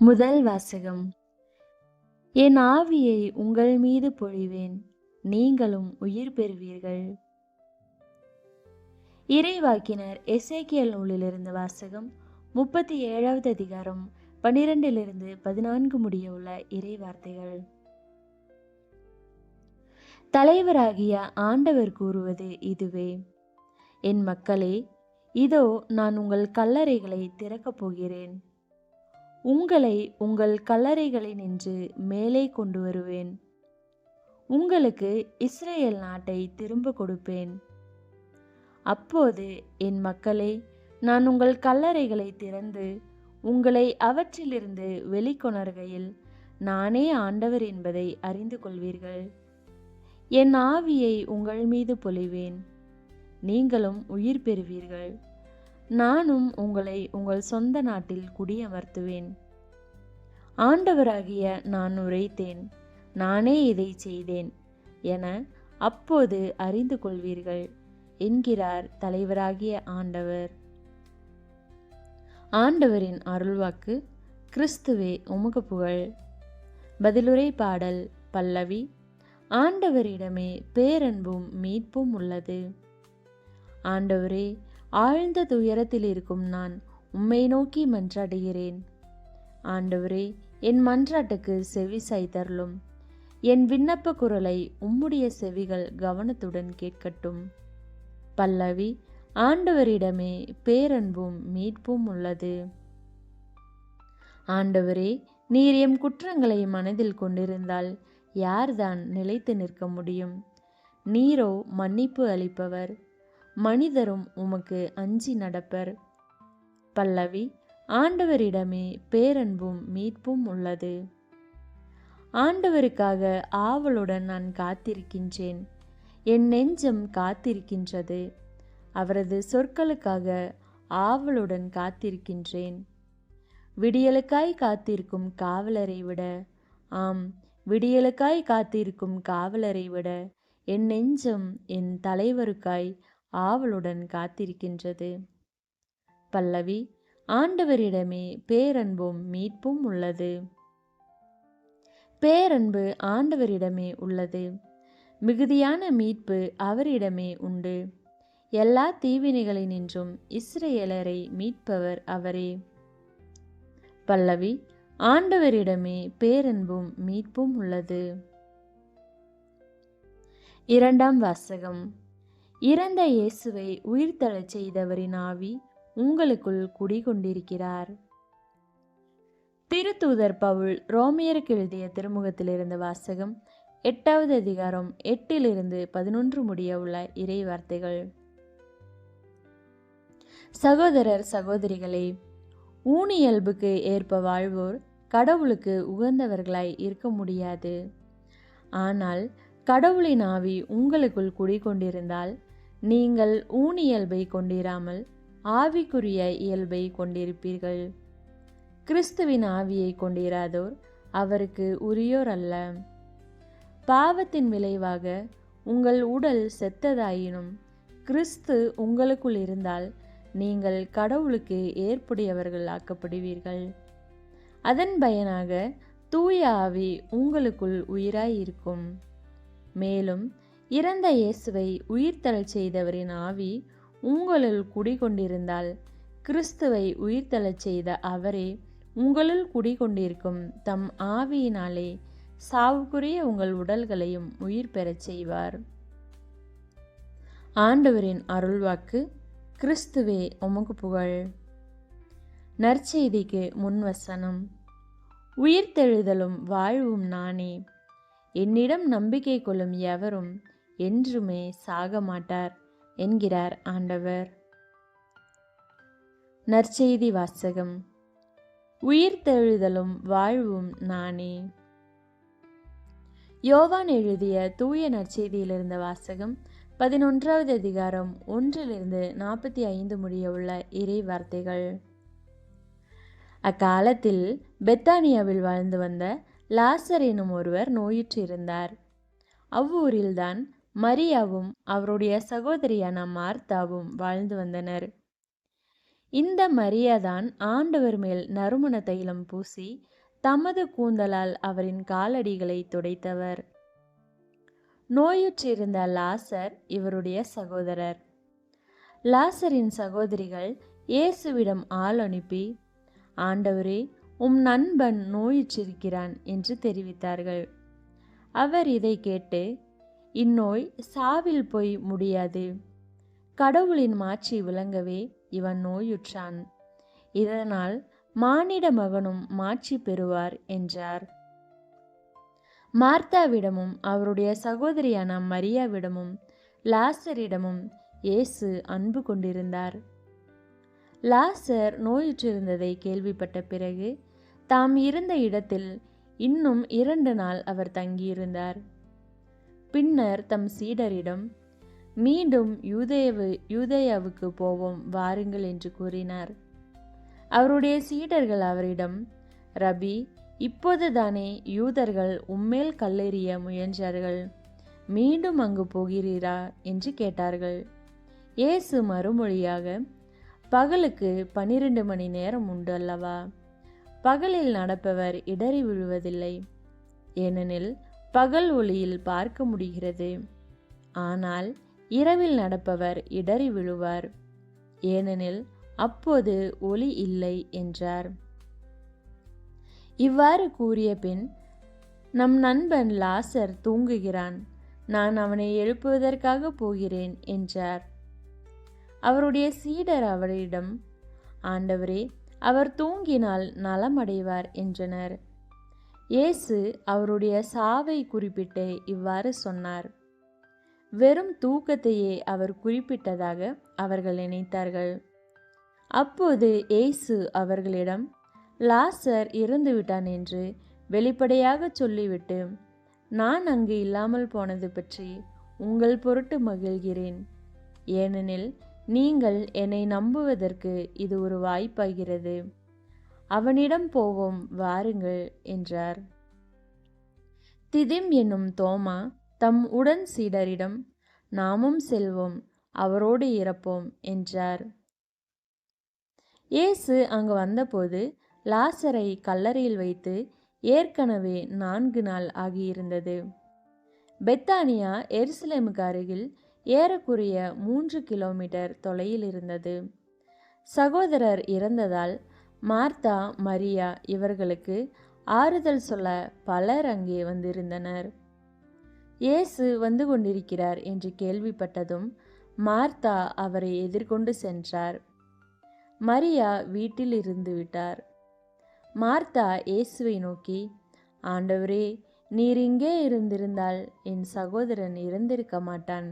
முதல் வாசகம். என் ஆவியை உங்கள் மீது பொழிவேன், நீங்களும் உயிர் பெறுவீர்கள். இறைவாக்கினர் எசேக்கியேல் நூலிலிருந்து வாசகம். 37வது அதிகாரம் 12லிருந்து 14 முடிய உள்ள இறை வார்த்தைகள். தலைவராகிய ஆண்டவர் கூறுவது இதுவே: என் மக்களே, இதோ நான் உங்கள் கல்லறைகளை திறக்கப் போகிறேன். உங்களை உங்கள் கல்லறைகளினின்று மேலே கொண்டு வருவேன். உங்களுக்கு இஸ்ரேல் நாட்டை திரும்ப கொடுப்பேன். அப்போது என் மக்களே, நான் உங்கள் கல்லறைகளை திறந்து உங்களை அவற்றிலிருந்து வெளிக்கொணர்கையில் நானே ஆண்டவர் என்பதை அறிந்து கொள்வீர்கள். என் ஆவியை உங்கள் மீது பொழிவேன், நீங்களும் உயிர் பெறுவீர்கள். நானும் உங்களை உங்கள் சொந்த நாட்டில் குடியமர்த்துவேன். ஆண்டவராகிய நான் உரைத்தேன், நானே இதை செய்தேன் என அப்போது அறிந்து கொள்வீர்கள் என்கிறார் தலைவராகிய ஆண்டவர். ஆண்டவரின் அருள்வாக்கு. கிறிஸ்துவே உமக்கு புகழ். பதிலுரை பாடல். பல்லவி. ஆண்டவரிடமே பேரன்பும் மீட்பும் உள்ளது. ஆண்டவரே, ஆழ்ந்த துயரத்தில் இருக்கும் நான் உம்மை நோக்கி மன்றாடுகிறேன். ஆண்டவரே, என் மன்றாட்டுக்கு செவி சாய்த்தருளும். என் விண்ணப்ப குரலை உம்முடைய செவிகள் கவனத்துடன் கேட்கட்டும். பல்லவி. ஆண்டவரிடமே பேரன்பும் மீட்பும் உள்ளது. ஆண்டவரே, நீர் எம் குற்றங்களை மனதில் கொண்டிருந்தால் யார்தான் நிலைத்து நிற்க முடியும்? நீரோ மன்னிப்பு அளிப்பவர், மனிதரும் உமக்கு அஞ்சி நடப்பர். பல்லவி. ஆண்டவரிடமே பேரன்பும் மீட்பும் உள்ளது. ஆண்டவருக்காக ஆவலுடன் நான் காத்திருக்கின்றேன். என் நெஞ்சம் காத்திருக்கின்றது. அவரது சொற்களுக்காக ஆவலுடன் காத்திருக்கின்றேன். விடியலுக்காய் காத்திருக்கும் காவலரை விட, ஆம், விடியலுக்காய் காத்திருக்கும் காவலரை விட என் நெஞ்சம் என் தலைவருக்காய் ஆவலுடன் காத்திருக்கின்றது. பல்லவி. ஆண்டவரிடமே பேரன்பும் மீட்பும் உள்ளது. பேரன்பு ஆண்டவரிடமே உள்ளது. மிகுதியான மீட்பு அவரிடமே உண்டு. எல்லா தீவினைகளினின்றும் இஸ்ரேலரை மீட்பவர் அவரே. பல்லவி. ஆண்டவரிடமே பேரன்பும் மீட்பும் உள்ளது. இரண்டாம் வாசகம். இறந்த இயேசுவை உயிர்த்தெழச் செய்தவரின் ஆவி உங்களுக்குள் குடிகொண்டிருக்கிறார். திருத்தூதர் பவுல் ரோமியருக்கு எழுதிய திருமுகத்திலிருந்து வாசகம். 8வது அதிகாரம் 8லிருந்து 11 முடிய உள்ள இறை வார்த்தைகள். சகோதரர் சகோதரிகளே, ஊனியல்புக்கு ஏற்ப வாழ்வோர் கடவுளுக்கு உகந்தவர்களாய் இருக்க முடியாது. ஆனால் கடவுளின் ஆவி உங்களுக்குள் குடிகொண்டிருந்தால் நீங்கள் ஊனியல்பை கொண்டிராமல் ஆவிக்குரிய இயல்பை கொண்டிருப்பீர்கள். கிறிஸ்துவின் ஆவியை கொண்டிராதோர் அவருக்கு உரியோர் அல்ல. பாவத்தின் விளைவாக உங்கள் உடல் செத்ததாயினும் கிறிஸ்து உங்களுக்குள் இருந்தால் நீங்கள் கடவுளுக்கு ஏற்புடையவர்கள் ஆக்கப்படுவீர்கள். அதன் பயனாக தூய ஆவி உங்களுக்குள் உயிராயிருக்கும். மேலும் இறந்த இயேசுவை உயிர்த்தெழச் செய்தவரின் ஆவி உங்களுள் குடிகொண்டிருந்தால் கிறிஸ்துவை உயிர்த்தெழச் செய்த அவரே உங்களுள் குடிகொண்டிருக்கும் தம் ஆவியினாலே சாவுக்குரிய உங்கள் உடல்களையும் உயிர் பெறச் செய்வார். ஆண்டவரின் அருள்வாக்கு. கிறிஸ்துவே உமக்கு புகழ். நற்செய்திக்கு முன்வசனம். உயிர்த்தெழுதலும் வாழ்வும் நானே. என்னிடம் நம்பிக்கை கொள்ளும் எவரும் என்றுமே சாக மாட்டார் என்கிறார் ஆண்டவர். நற்செய்தி வாசகம். உயிர்த்தெழுதலும் வாழ்வும் நானே. யோவான் எழுதிய தூய நற்செய்தியிலிருந்த வாசகம். 11வது அதிகாரம் 1லிருந்து 45 முடிய உள்ள இறை வார்த்தைகள். அக்காலத்தில் பெத்தானியாவில் வாழ்ந்து வந்த லாசர் எனும் ஒருவர் நோயுற்றிருந்தார். அவ்வூரில்தான் மரியாவும் அவருடைய சகோதரியான மார்த்தாவும் வாழ்ந்து வந்தனர். இந்த மரியாதான் ஆண்டவர் மேல் நறுமண தைலம் பூசி தமது கூந்தலால் அவரின் காலடிகளை துடைத்தவர். நோயுற்றிருந்த லாசர் இவருடைய சகோதரர். லாசரின் சகோதரிகள் இயேசுவிடம் ஆள் அனுப்பி, ஆண்டவரே, உம் நண்பன் நோயுற்றிருக்கிறான் என்று தெரிவித்தார்கள். அவர் இதை கேட்டு, இந்நோய் சாவில் போய் முடியாது, கடவுளின் மாட்சி விளங்கவே இவன் நோயுற்றான், இதனால் மானிட மகனும் மாட்சி பெறுவார் என்றார். மார்த்தாவிடமும் அவருடைய சகோதரியான மரியாவிடமும் லாசரிடமும் இயேசு அன்பு கொண்டிருந்தார். லாசர் நோயுற்றிருந்ததை கேள்விப்பட்ட பிறகு தாம் இருந்த இடத்தில் இன்னும் 2 நாள் அவர் தங்கியிருந்தார். பின்னர் தம் சீடரிடம், மீண்டும் யூதேயாவுக்கு போவோம் வாருங்கள் என்று கூறினார். அவருடைய சீடர்கள் அவரிடம், ரபி, இப்போதுதானே யூதர்கள் உம்மேல் கல்லெறிய முயன்றார்கள், மீண்டும் அங்கு போகிறீரா என்று கேட்டார்கள். இயேசு மறுமொழியாக, பகலுக்கு 12 மணி நேரம் உண்டு அல்லவா? பகலில் நடப்பவர் இடறி விழுவதில்லை, ஏனெனில் பகல் ஒளியில் பார்க்க முடிகிறது. ஆனால் இரவில் நடப்பவர் இடறி விழுவார், ஏனெனில் அப்போது ஒளி இல்லை என்றார். இவ்வாறு கூறிய பின், நம் நண்பன் லாசர் தூங்குகிறான், நான் அவனை எழுப்புவதற்காக போகிறேன் என்றார். அவருடைய சீடர் அவரிடம், ஆண்டவரே, அவர் தூங்கினால் நலமடைவார் என்றனர். இயேசு அவருடைய சாவை குறிப்பிட்டு இவ்வாறு சொன்னார். வெறும் தூக்கத்தையே அவர் குறிப்பிட்டதாக அவர்கள் நினைத்தார்கள். அப்போது இயேசு அவர்களிடம், லாசர் இறந்துவிட்டான் என்று வெளிப்படையாக சொல்லிவிட்டு, நான் அங்கு இல்லாமல் போனது பற்றி உங்கள் பொருட்டு மகிழ்கிறேன், ஏனெனில் நீங்கள் என்னை நம்புவதற்கு இது ஒரு வாய்ப்பாகிறது. அவனிடம் போவோம் வாருங்கள் என்றார். திதிம் என்னும் தோமா தம் உடன் சீடரிடம், நாமும் செல்வோம், அவரோடு இறப்போம் என்றார். இயேசு அங்கு வந்தபோது லாசரை கல்லறையில் வைத்து ஏற்கனவே 4 நாள் ஆகியிருந்தது. பெத்தானியா எருசலேமுக்கு அருகில் ஏறக்குறைய 3 கிலோமீட்டர் தொலையில் இருந்தது. சகோதரர் இறந்ததால் மார்த்தா, மரியா இவர்களுக்கு ஆறுதல் சொல்ல பலர் அங்கே வந்திருந்தனர். இயேசு வந்து கொண்டிருக்கிறார் என்று கேள்விப்பட்டதும் மார்த்தா அவரை எதிர்கொண்டு சென்றார். மரியா வீட்டில் இருந்து விட்டார். மார்த்தா இயேசுவை நோக்கி, ஆண்டவரே, நீர் இங்கே இருந்திருந்தால் என் சகோதரன் இறந்திருக்க மாட்டான்.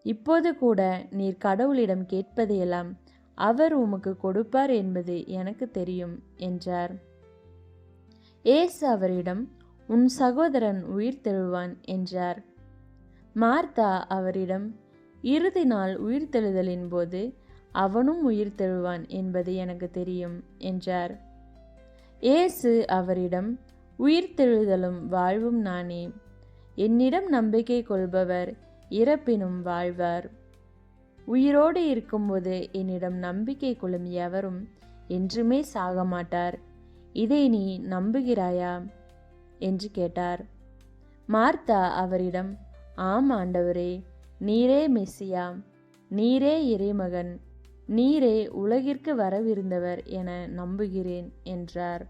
இப்போது கூட நீர் கடவுளிடம் கேட்பதையெல்லாம் அவர் உமக்கு கொடுப்பார் என்பது எனக்கு தெரியும் என்றார். இயேசு அவரிடம், உன் சகோதரன் உயிர்த்தெழுவான் என்றார். மார்த்தா அவரிடம், இறுதி நாள் உயிர்த்தெழுதலின் போது அவனும் உயிர்த்தெழுவான் என்பது எனக்கு தெரியும் என்றார். இயேசு அவரிடம், உயிர்த்தெழுதலும் வாழ்வும் நானே. என்னிடம் நம்பிக்கை கொள்பவர் இறப்பினும் வாழ்வார். உயிரோடு இருக்கும்போது என்னிடம் நம்பிக்கை கொள்ளும் எவரும் என்றுமே சாக மாட்டார். இதை நீ நம்புகிறாயா என்று கேட்டார். மார்த்தா அவரிடம், ஆம் ஆண்டவரே, நீரே மெசியா, நீரே இறைமகன், நீரே உலகிற்கு வரவிருந்தவர் என நம்புகிறேன் என்றார்.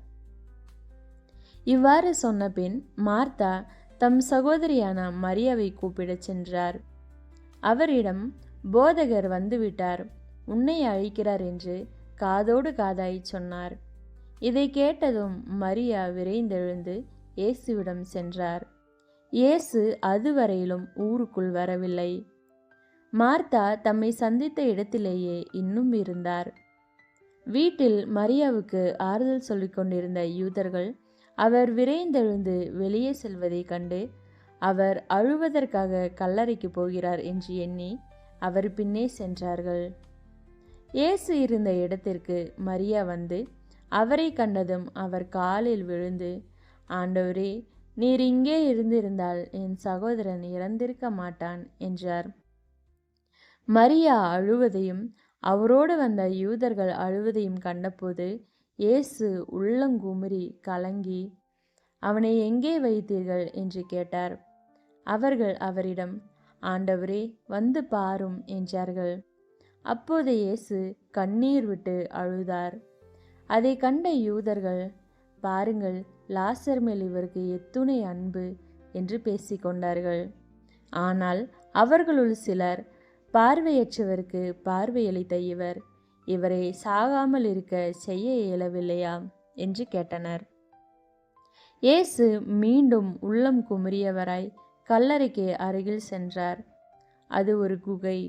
இவ்வாறு சொன்னபின் மார்த்தா தம் சகோதரியான மரியாவை கூப்பிடச் சென்றார். அவரிடம், போதகர் வந்துவிட்டார், உன்னை அழைக்கிறார் என்று காதோடு காதாய் சொன்னார். இதை கேட்டதும் மரியா விரைந்தெழுந்து இயேசுவிடம் சென்றார். இயேசு அதுவரையிலும் ஊருக்குள் வரவில்லை. மார்த்தா தம்மை சந்தித்த இடத்திலேயே இன்னும் இருந்தார். வீட்டில் மரியாவுக்கு ஆறுதல் சொல்லிக் கொண்டிருந்த யூதர்கள் அவர் விரைந்தெழுந்து வெளியே செல்வதைக் கண்டு அவர் அழுவதற்காக கல்லறைக்கு போகிறார் என்று எண்ணி அவர் பின்னே சென்றார்கள். இயேசு இருந்த இடத்திற்கு மரியா வந்து அவரை கண்டதும் அவர் காலில் விழுந்து, ஆண்டவரே, நீர் இங்கே இருந்திருந்தால் என் சகோதரன் இறந்திருக்க மாட்டான் என்றார். மரியா அழுவதையும் அவரோடு வந்த யூதர்கள் அழுவதையும் கண்டபோது இயேசு உள்ளங்குமுறி கலங்கி, அவனை எங்கே வைத்தீர்கள் என்று கேட்டார். அவர்கள் அவரிடம், ஆண்டவரே, வந்து பாரும் என்றார்கள். அப்போது இயேசு கண்ணீர் விட்டு அழுதார். அதை கண்ட யூதர்கள், பாருங்கள், லாசர் மேல் இவருக்கு எத்துணை அன்பு என்று பேசிக்கொண்டார்கள். ஆனால் அவர்களுள் சிலர், பார்வையற்றவருக்கு பார்வையளித்த இவர் இவரை சாகாமல் இருக்க செய்ய இயலவில்லையா என்று கேட்டனர். இயேசு மீண்டும் உள்ளம் குமுறியவராய் கல்லறைக்கு அருகில் சென்றார். அது ஒரு குகை.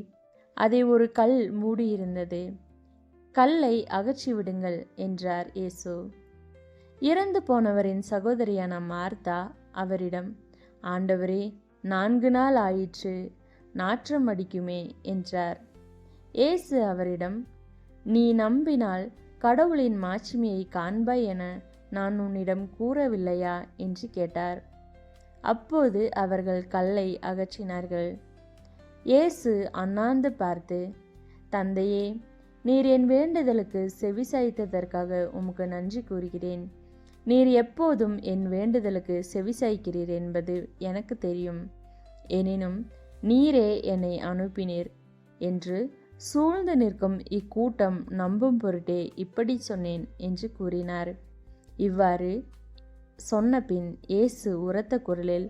அதை ஒரு கல் மூடியிருந்தது. கல்லை அகற்றிவிடுங்கள் என்றார் இயேசு. இறந்து போனவரின் சகோதரியான மார்த்தா அவரிடம், ஆண்டவரே, 4 நாள் ஆயிற்று, நாற்றம் அடிக்குமே என்றார். இயேசு அவரிடம், நீ நம்பினால் கடவுளின் மாட்சிமையை காண்பாய் என நான் உன்னிடம் கூறவில்லையா என்று கேட்டார். அப்போது அவர்கள் கல்லை அகற்றினார்கள். இயேசு அண்ணாந்து பார்த்து, தந்தையே, நீர் என் வேண்டுதலுக்கு செவிசாய்த்ததற்காக உமக்கு நன்றி கூறுகிறேன். நீர் எப்போதும் என் வேண்டுதலுக்கு செவிசாய்க்கிறீர் என்பது எனக்கு தெரியும். எனினும் நீரே என்னை அனுப்பினீர் என்று சூழ்ந்து நிற்கும் இக்கூட்டம் நம்பும் பொருட்டே இப்படி சொன்னேன் என்று கூறினார். இவ்வாறு சொன்னபின் இயேசு உரத்த குரலில்,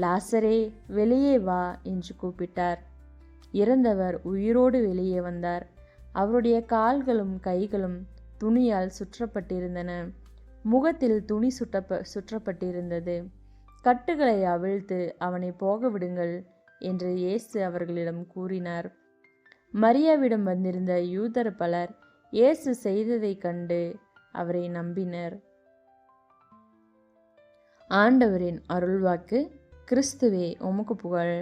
லாசரே, வெளியே வா என்று கூப்பிட்டார். இறந்தவர் உயிரோடு வெளியே வந்தார். அவருடைய கால்களும் கைகளும் துணியால் சுற்றப்பட்டிருந்தன. முகத்தில் துணி சுற்றப்பட்டிருந்தது. கட்டுகளை அவிழ்த்து அவனை போக விடுங்கள் என்று இயேசு அவர்களிடம் கூறினார். மரியாவிடம் வந்திருந்த யூதர் பலர் இயேசு செய்ததை கண்டு அவரை நம்பினர். ஆண்டவரின் அருள்வாக்கு. கிறிஸ்துவே உமக்கு புகழ்.